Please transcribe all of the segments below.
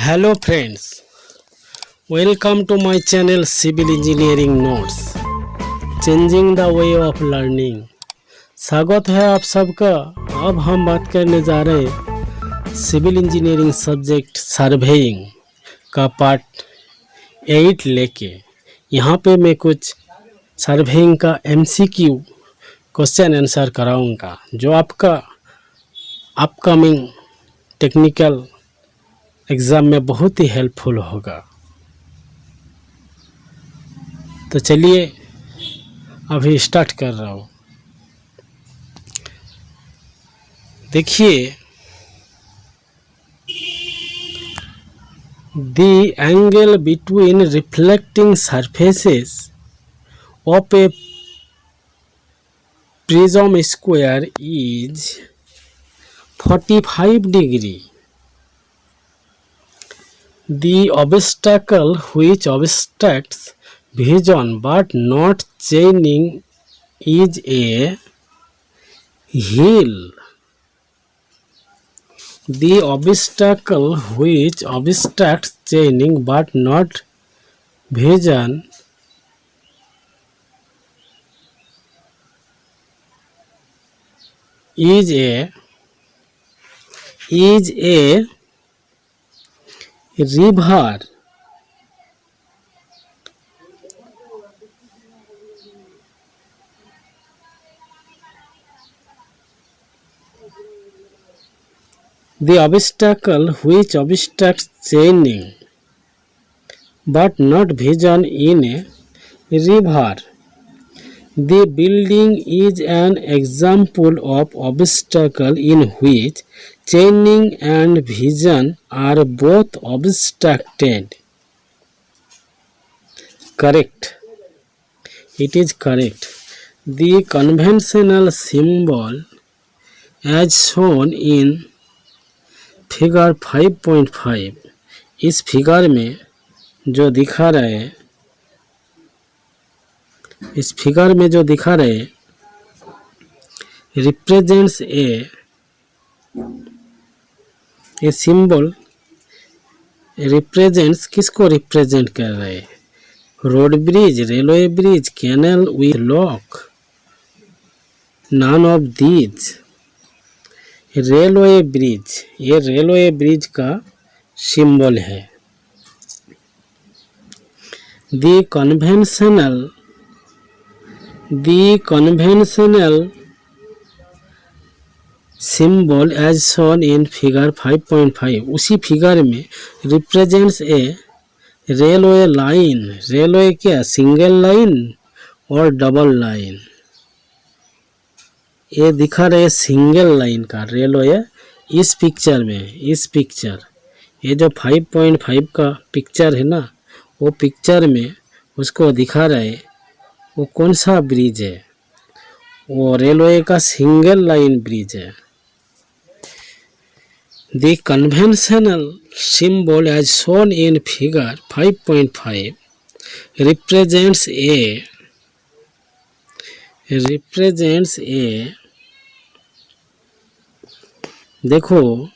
Hello friends, welcome to my channel Civil Engineering Notes, Changing the Way of Learning। स्वागत है आप सबका। अब हम बात करने जा रहे हैं सिविल इंजीनियरिंग सब्जेक्ट सर्वेइंग का पार्ट 8 लेके। यहाँ पे मैं कुछ सर्वेइंग का MCQ क्वेश्चन आंसर कराऊंगा जो आपका अपकमिंग टेक्निकल एग्ज़ाम में बहुत ही हेल्पफुल होगा। तो चलिए अभी स्टार्ट कर रहा हूँ। देखिए, the angle between reflecting surfaces of A prism square is 45 degree. The obstacle which obstructs vision but not chaining is a hill. The obstacle which obstructs chaining but not vision is a river. The obstacle which obstructs chaining but not vision in a river. The building is an example of obstacle in which chaining and vision are both obstructed. Correct. It is correct. The conventional symbol as shown in figure 5.5 इस figure में जो दिखा रहे represents a symbol represents किसको represent कर रहे हैं? Road bridge, railway bridge, canal with lock, none of these. Railway bridge, ये रेलवे ब्रिज का सिंबल है। The conventional symbol as shown in figure 5.5 उसी फिगर में represents a railway line. Railway क्या? सिंगल लाइन और डबल लाइन। ये दिखा रहे सिंगल लाइन का रेलवे इस पिक्चर ये जो 5.5 का पिक्चर है ना, वो पिक्चर में उसको दिखा रहे वो कौन सा ब्रिज है? वो रेलवे का सिंगल लाइन ब्रिज है। The conventional symbol as shown in figure 5.5 represents a देखो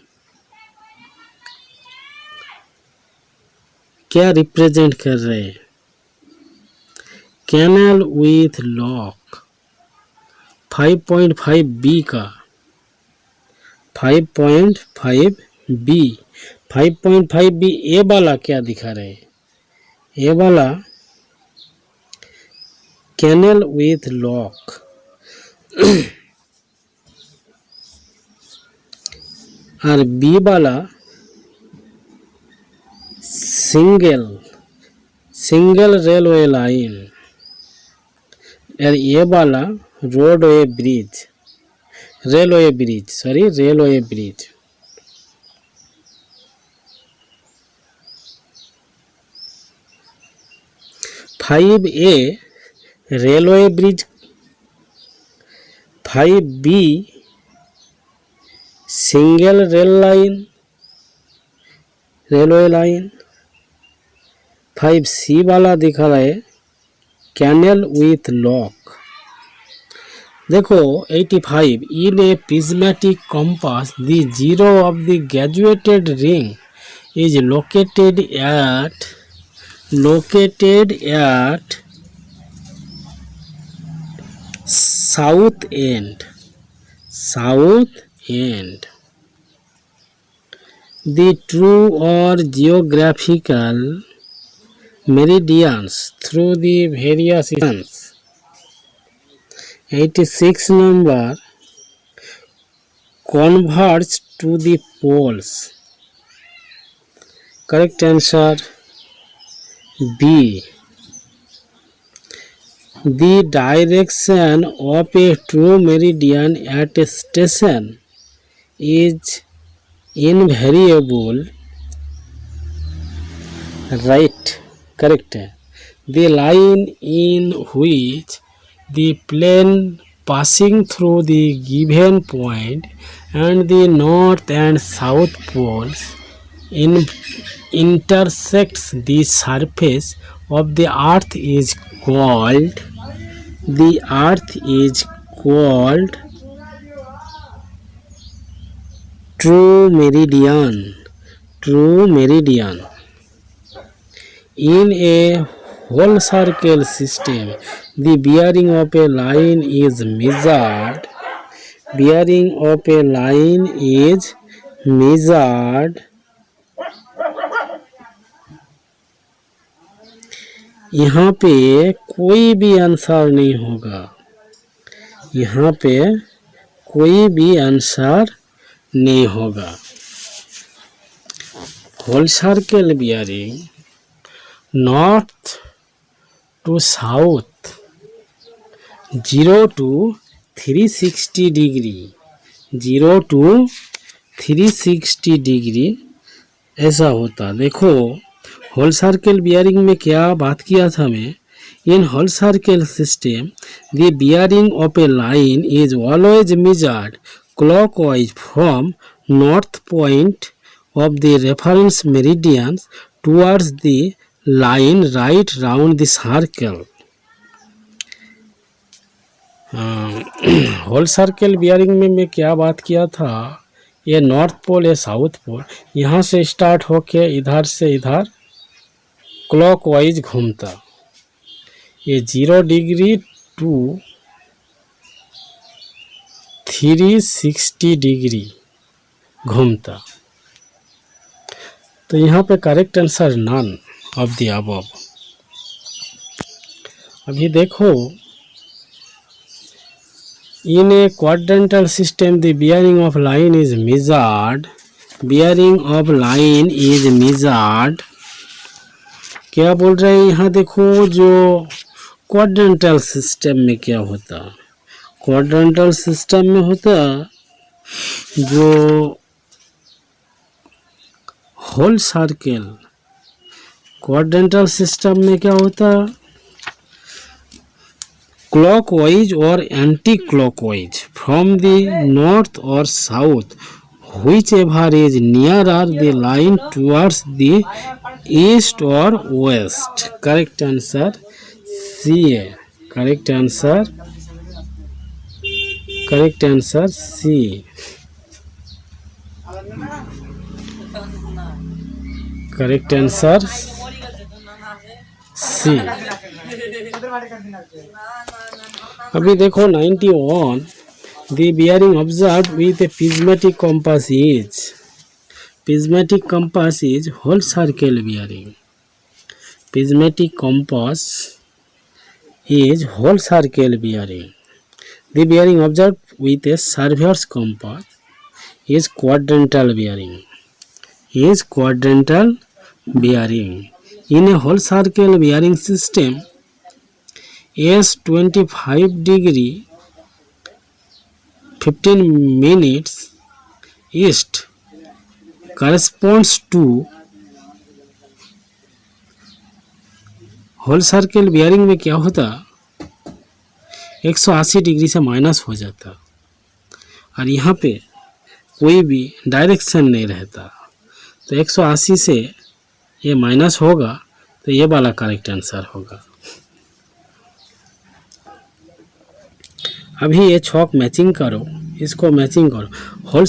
क्या रिप्रेजेंट कर रहे हैं? Canal with lock. 5.5b का 5.5b ए वाला क्या दिखा रहे हैं? ए वाला कैनल विथ लॉक और बी वाला सिंगल रेलवे लाइन और ये वाला railway bridge. 5A railway bridge, 5B single railway line, 5C वाला दिखा रहा है कैनल विथ लॉक। देखो 85 in a prismatic compass the zero of the graduated ring is located at south end. The true or geographical meridians through the various seasons. 86 number, converge to the poles. Correct answer B. The direction of a true meridian at a station is invariable. Right. Correct. The line in which the plane passing through the given point and the north and south poles intersects the surface of the earth is called true meridian. In a whole circle system, the bearing of a line is measured. यहाँ पे कोई भी answer नहीं होगा, यहाँ पे कोई भी आंसर नहीं होगा. Whole circle bearing north to south 0 to 360 degree, 0 to 360 degree ऐसा होता. देखो होल सर्कल बियरिंग में क्या बात किया था मैं. In whole circle system the bearing of a line is always measured clockwise from north point of the reference meridian towards the line right round the circle. Whole circle bearing में मैं क्या बात किया था, ये नॉर्थ पोल है south pole, यहाँ से स्टार्ट होके इधर से इधर क्लॉकवाइज घूमता. ये 0 डिग्री टू 360 डिग्री घूमता. तो यहाँ पे correct answer none of the above. अभी देखो in a quadrantal system the bearing of line is measured. क्या बोल रहे हैं यहाँ देखो, जो क्वाड्रेंटल सिस्टम में क्या होता, क्वाड्रेंटल सिस्टम में होता जो होल सर्कल, क्वाड्रेंटल सिस्टम में क्या होता, clockwise or anti-clockwise from the north or south, whichever is nearer the line towards the east or west. Correct answer C. Correct answer C. Correct answer C. अभी देखो 91, the bearing observed with a prismatic compass is whole circle bearing. Prismatic compass is whole circle bearing. The bearing observed with a surveyor's compass is quadrantal bearing. In a whole circle bearing system, S 25 degree 15 minutes east corresponds to whole circle bearing में क्या होता, 180 degree से minus हो जाता और यहाँ पे कोई भी डायरेक्शन नहीं रहता. तो 180 से ये माइनस होगा तो ये वाला करेक्ट आंसर होगा. अभी ये छॉक मैचिंग करो, इसको मैचिंग करो. Whole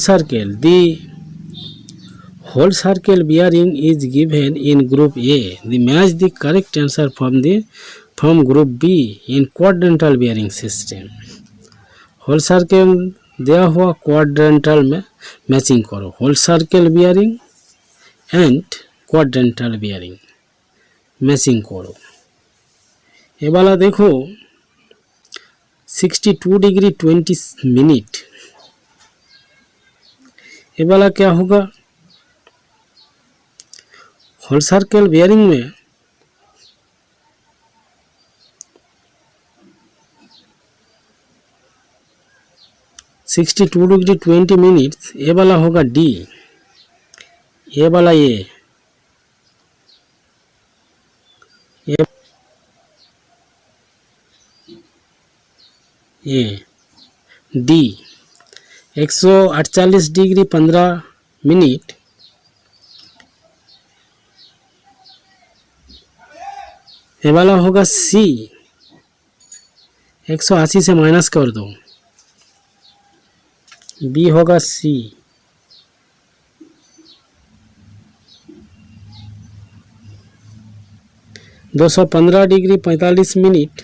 whole circle bearing is given in group A. The match the correct answer from group B in quadrantal bearing system. Whole circle दिया हुआ क्वाड्रेंटल में मैचिंग करो. Whole circle bearing and quadrantal bearing matching करो. ये वाला देखो 62 degree 20 minute. ये वाला क्या होगा? होल सर्कल बियरिंग में 62 डिग्री 20 मिनट्स. ये वाला होगा डी. ये वाला ये डी 148 डिग्री 15 मिनट. ये वाला होगा सी. 180 से माइनस कर दो. बी होगा सी. 215 डिग्री 45 मिनट.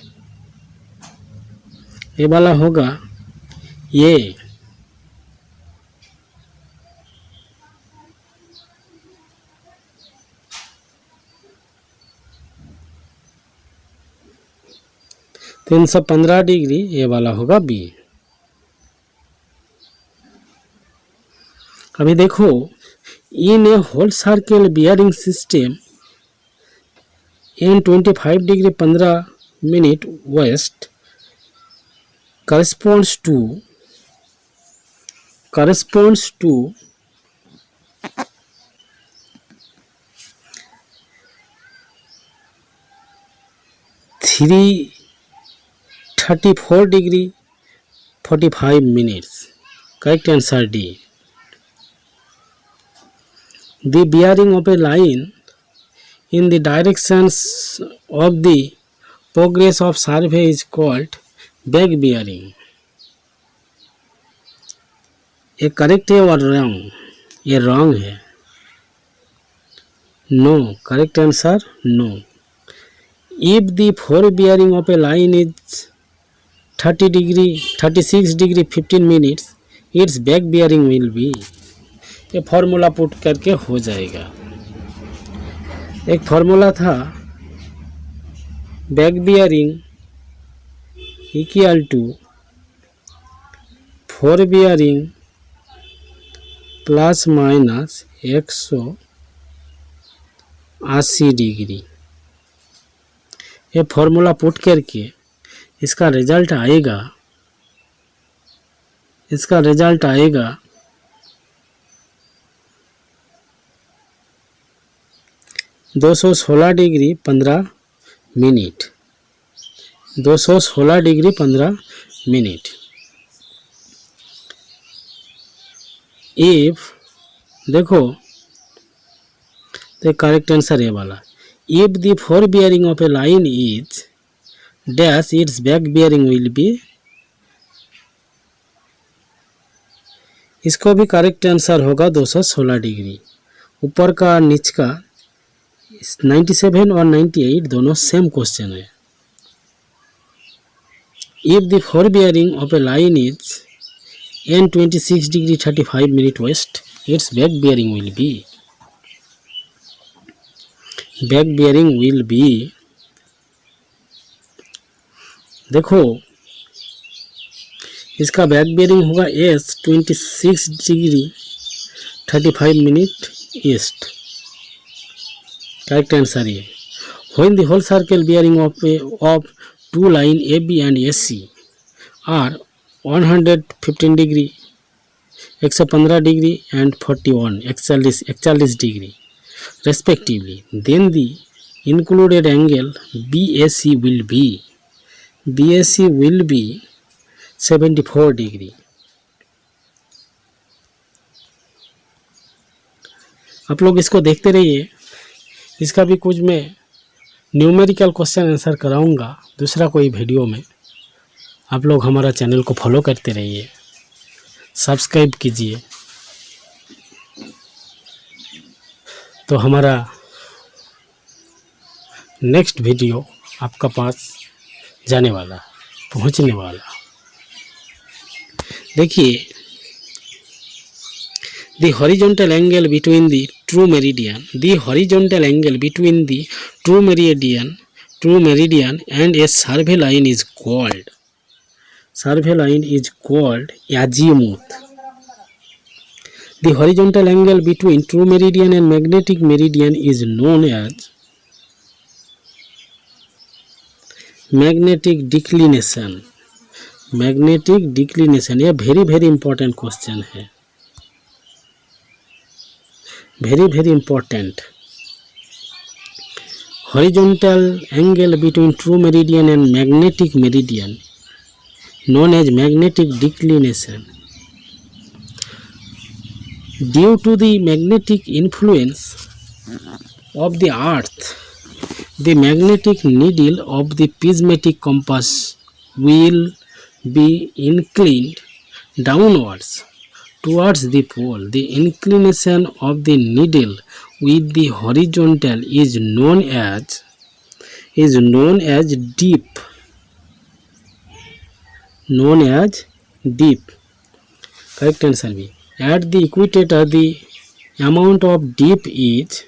ये वाला होगा ये. तो 315 डिग्री ये वाला होगा बी. अभी देखो in a whole circle bearing system in 25 degree 15 minute west corresponds to 334 degree 45 minutes. Correct answer D. The bearing of a line in the directions of the progress of survey is called back bearing. ये correct है और wrong? ये wrong है. No. Correct answer no. If the fore bearing of a line is 36 degree 15 minutes, its back bearing will be. ये formula put करके हो जाएगा. एक फॉर्मूला था back bearing equal to fore bearing plus minus 180 degree. ये formula put करके इसका result आएगा 216 degree 15 minute. 216 degree 15 minute. If देखो तो करेक्ट आंसर ये वाला. If the fore bearing of a line is dash its back bearing will be. इसको भी करेक्ट आंसर होगा 216 डिग्री. ऊपर का नीच का 97 और 98 दोनों सेम क्वेश्चन है. If the fore bearing of a line is N 26 degree 35 minute west, its back bearing will be. देखो इसका बैक बियरिंग होगा S 26 degree 35 minute east. Correct answer ये. When the whole circle bearing of two line A B and A C are 115 degree 115 degree and 41 degree respectively, then the included angle BAC will be 74 degree. आप लोग इसको देखते रहिए. इसका भी कुछ मैं न्यूमेरिकल क्वेश्चन आंसर कराऊंगा दूसरा कोई वीडियो में. आप लोग हमारा चैनल को फॉलो करते रहिए, सब्सक्राइब कीजिए. तो हमारा नेक्स्ट वीडियो आपका पास जाने वाला, पहुंचने वाला। देखिए, the horizontal angle between the true meridian and a survey line is called azimuth. The horizontal angle between true meridian and magnetic meridian is known as magnetic declination. यह वेरी इंपॉर्टेंट क्वेश्चन है, very important. Horizontal angle between true meridian and magnetic meridian known as magnetic declination. Due to the magnetic influence of the earth, the magnetic needle of the prismatic compass will be inclined downwards towards the pole. The inclination of the needle with the horizontal is known as dip. Correct answer B. At the equator, the amount of dip is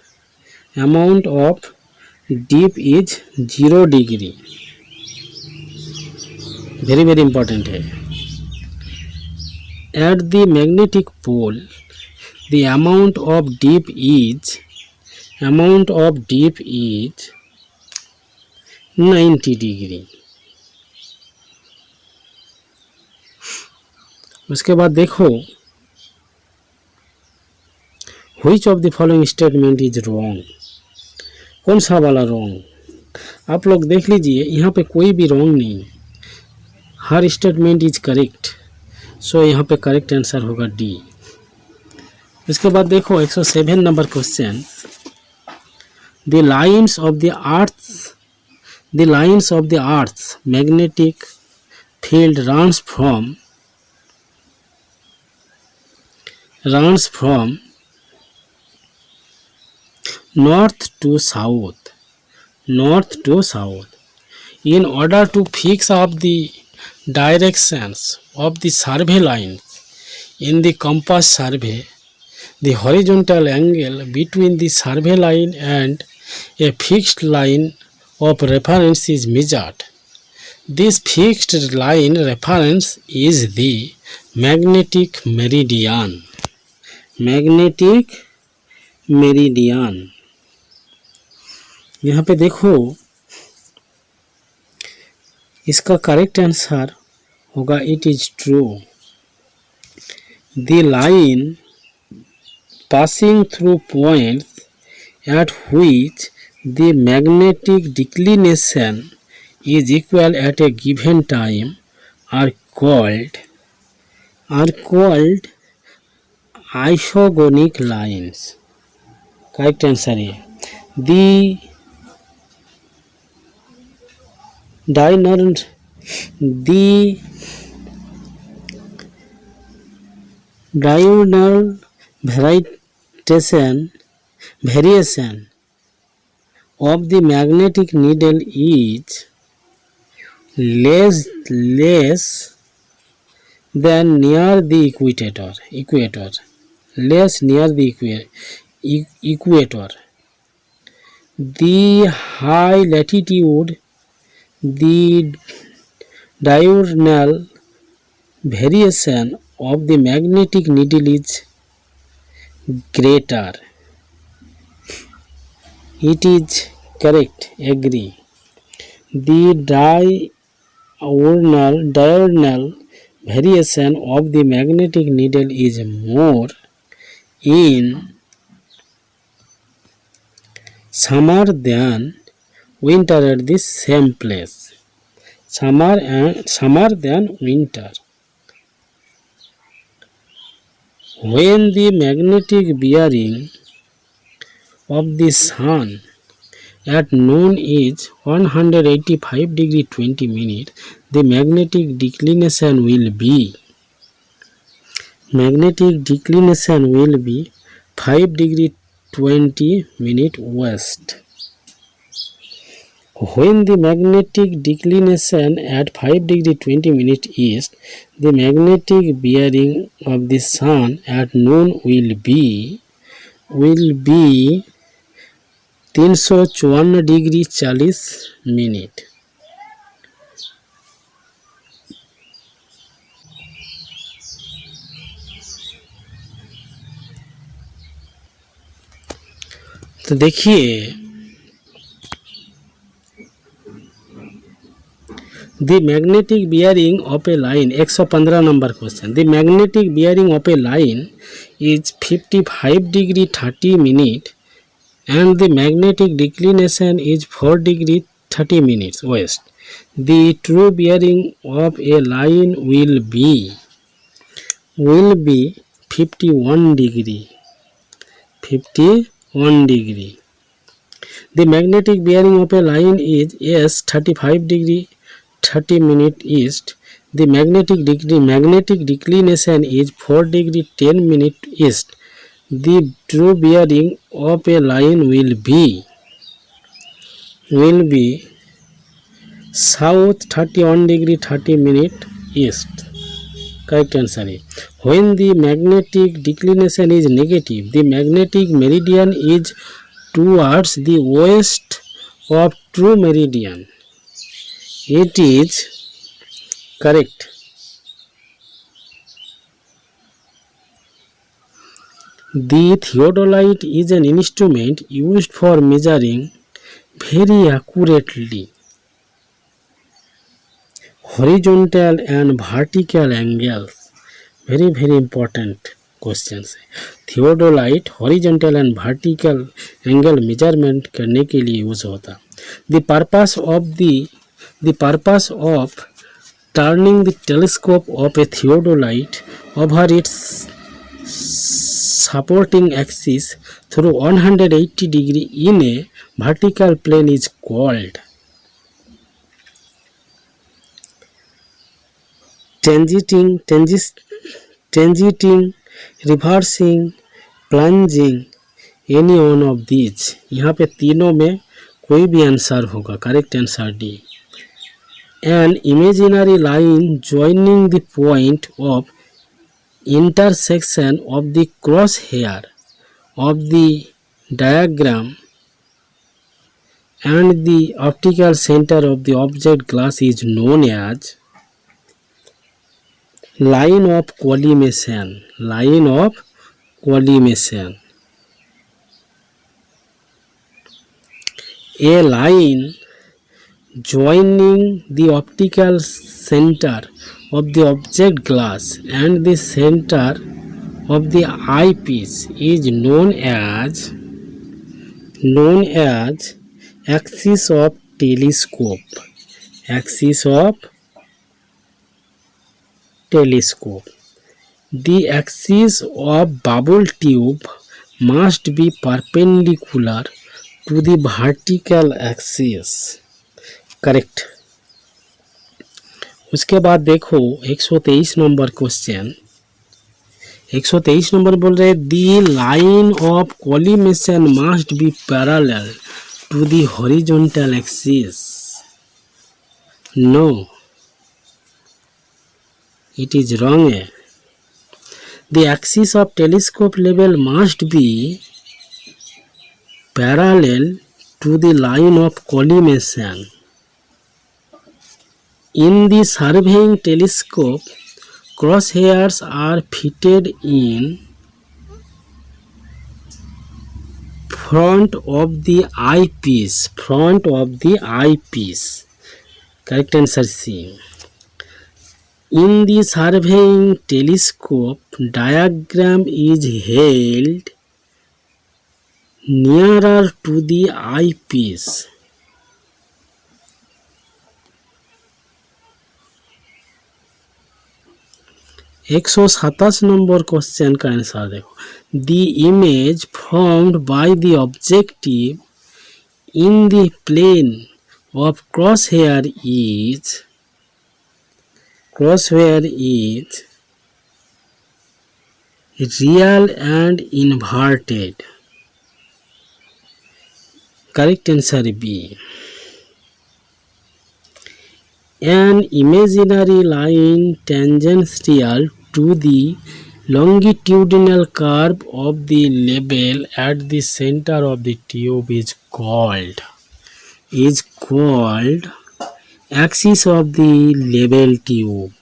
0 degree. Very important है. At the magnetic pole, the amount of dip is 90 degree. उसके बाद देखो, which of the following statement is wrong? कौन सा वाला wrong? आप लोग देख लीजिए, यहाँ पे कोई भी रॉन्ग नहीं, हर स्टेटमेंट इज करेक्ट. सो यहाँ पे करेक्ट आंसर होगा डी. इसके बाद देखो 107 number question. The lines of the earth magnetic field runs from north to south. In order to fix up the directions of the survey lines in the compass survey, the horizontal angle between the survey line and a fixed line of reference is measured. This fixed line reference is the magnetic meridian. यहाँ पे देखो, इसका correct answer होगा it is true. The line passing through points at which the magnetic declination is equal at a given time are called isogonic lines. Correct answer है. The diurnal variation of the magnetic needle is less than near the equator. Less near the equator. The high latitude, the diurnal variation of the magnetic needle is greater. It is correct. Agree. The diurnal variation of the magnetic needle is more in summer than winter at the same place. Summer than winter. When the magnetic bearing of the sun at noon is 185 degree 20 minutes, the magnetic declination will be 5 degree 20 minutes west. When the magnetic declination at 5 degree 20 minutes east, the magnetic bearing of the sun at noon will be 354 degree 40 minute. तो देखिए the magnetic bearing of a line 115 number question. The magnetic bearing of a line is 55 degree 30 minute and the magnetic declination is 4 degree 30 minutes west. The true bearing of a line will be 51 degree. The magnetic bearing of a line is S 35 degree 30 minute east. The magnetic declination is 4 degree 10 minute east. The true bearing of a line will be south 31 degree 30 minute east. Correct answer is when the magnetic declination is negative, the magnetic meridian is towards the west of true meridian. It is correct. The theodolite is an instrument used for measuring very accurately horizontal and vertical angles. Very important questions. Theodolite horizontal and vertical angle measurement करने के लिए use होता. The purpose of turning the telescope of A theodolite over it's supporting axis through 180 degree in a vertical plane is called tangential, reversing, plunging, any one of these. यहाँ पे तीनों में कोई भी आंसर होगा. Correct answer D. An imaginary line joining the point of intersection of the crosshair of the diagram and the optical center of the object glass is known as line of collimation. A line joining the optical center of the object glass and the center of the eyepiece is known as axis of telescope. The axis of bubble tube must be perpendicular to the vertical axis. Correct. उसके बाद देखो 123 number question. 123 number बोल रहे the line of collimation must be parallel to the horizontal axis. No, it is wrong. The axis of telescope level must be parallel to the line of collimation. In the surveying telescope, crosshairs are fitted in front of the eyepiece. Correct answer C. In the surveying telescope, diagram is held nearer to the eyepiece. एक 127 number question का answer देखो. The image formed by the objective in the plane of crosshair is real and inverted. Correct answer B. An imaginary line tangential to the longitudinal curve of the label at the center of the tube is called axis of the label tube.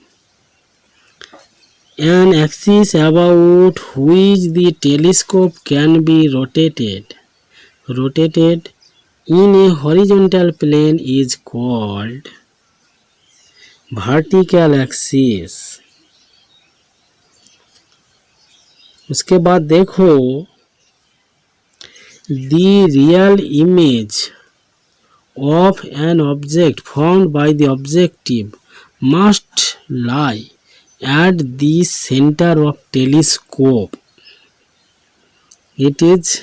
An axis about which the telescope can be rotated in a horizontal plane is called vertical axis. उसके बाद देखो, the real image of an object found by the objective must lie at the center of telescope. It is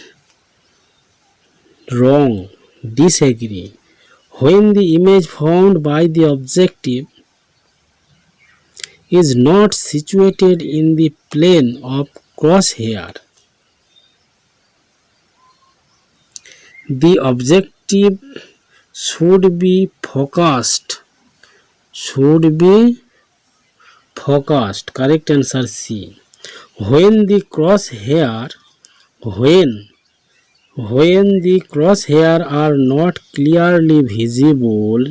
wrong. Disagree. When the image found by the objective is not situated in the plane of crosshair, the objective should be focused. Correct answer C. When the crosshair are not clearly visible,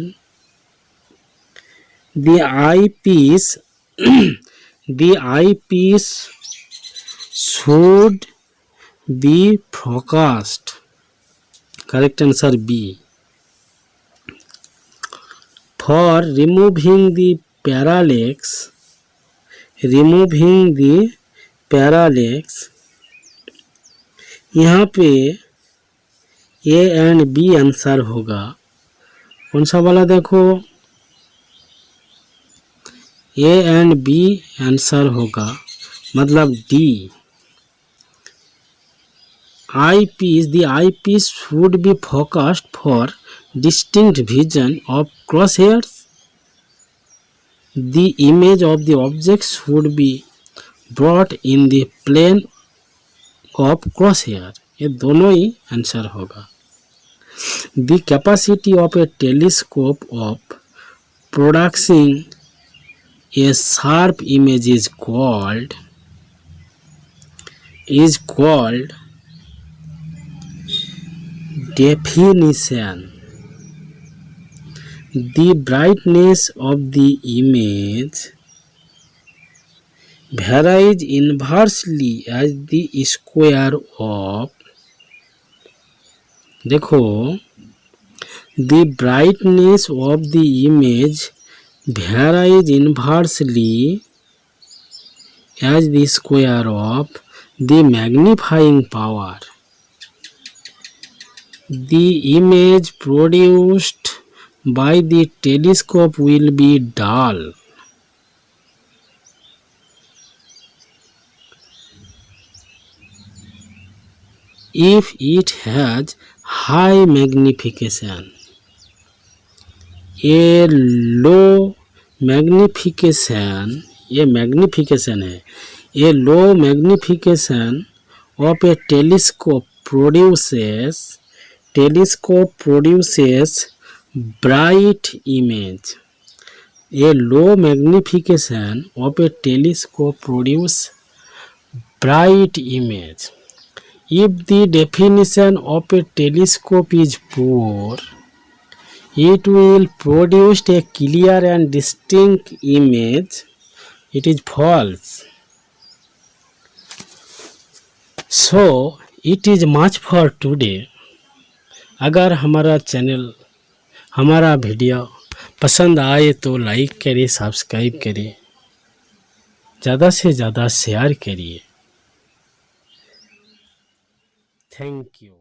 the eyepiece should be focused. Correct answer B. For removing the parallax, यहाँ पे A and B answer होगा. कौन सा वाला देखो, A and B answer होगा, मतलब D. The eyepiece should be focused for distinct vision of crosshairs. The image of the object should be brought in the plane of crosshair. ये दोनों ही answer होगा. The capacity of a telescope of producing a sharp image is called definition. The brightness of the image varies inversely as the square of, देखो, the brightness of the image varies inversely as the square of the magnifying power. The image produced by the telescope will be dull if it has high magnification. A low magnification, ये magnification है, a low magnification of a telescope produces bright image. A low magnification of a telescope produces bright image. If the definition of a telescope is poor, it will produce a clear and distinct image. It is false. So, it is much for today. अगर हमारा video पसंद आए तो like करिए, subscribe करिए, ज़्यादा से ज़्यादा शेयर करिए. Thank you.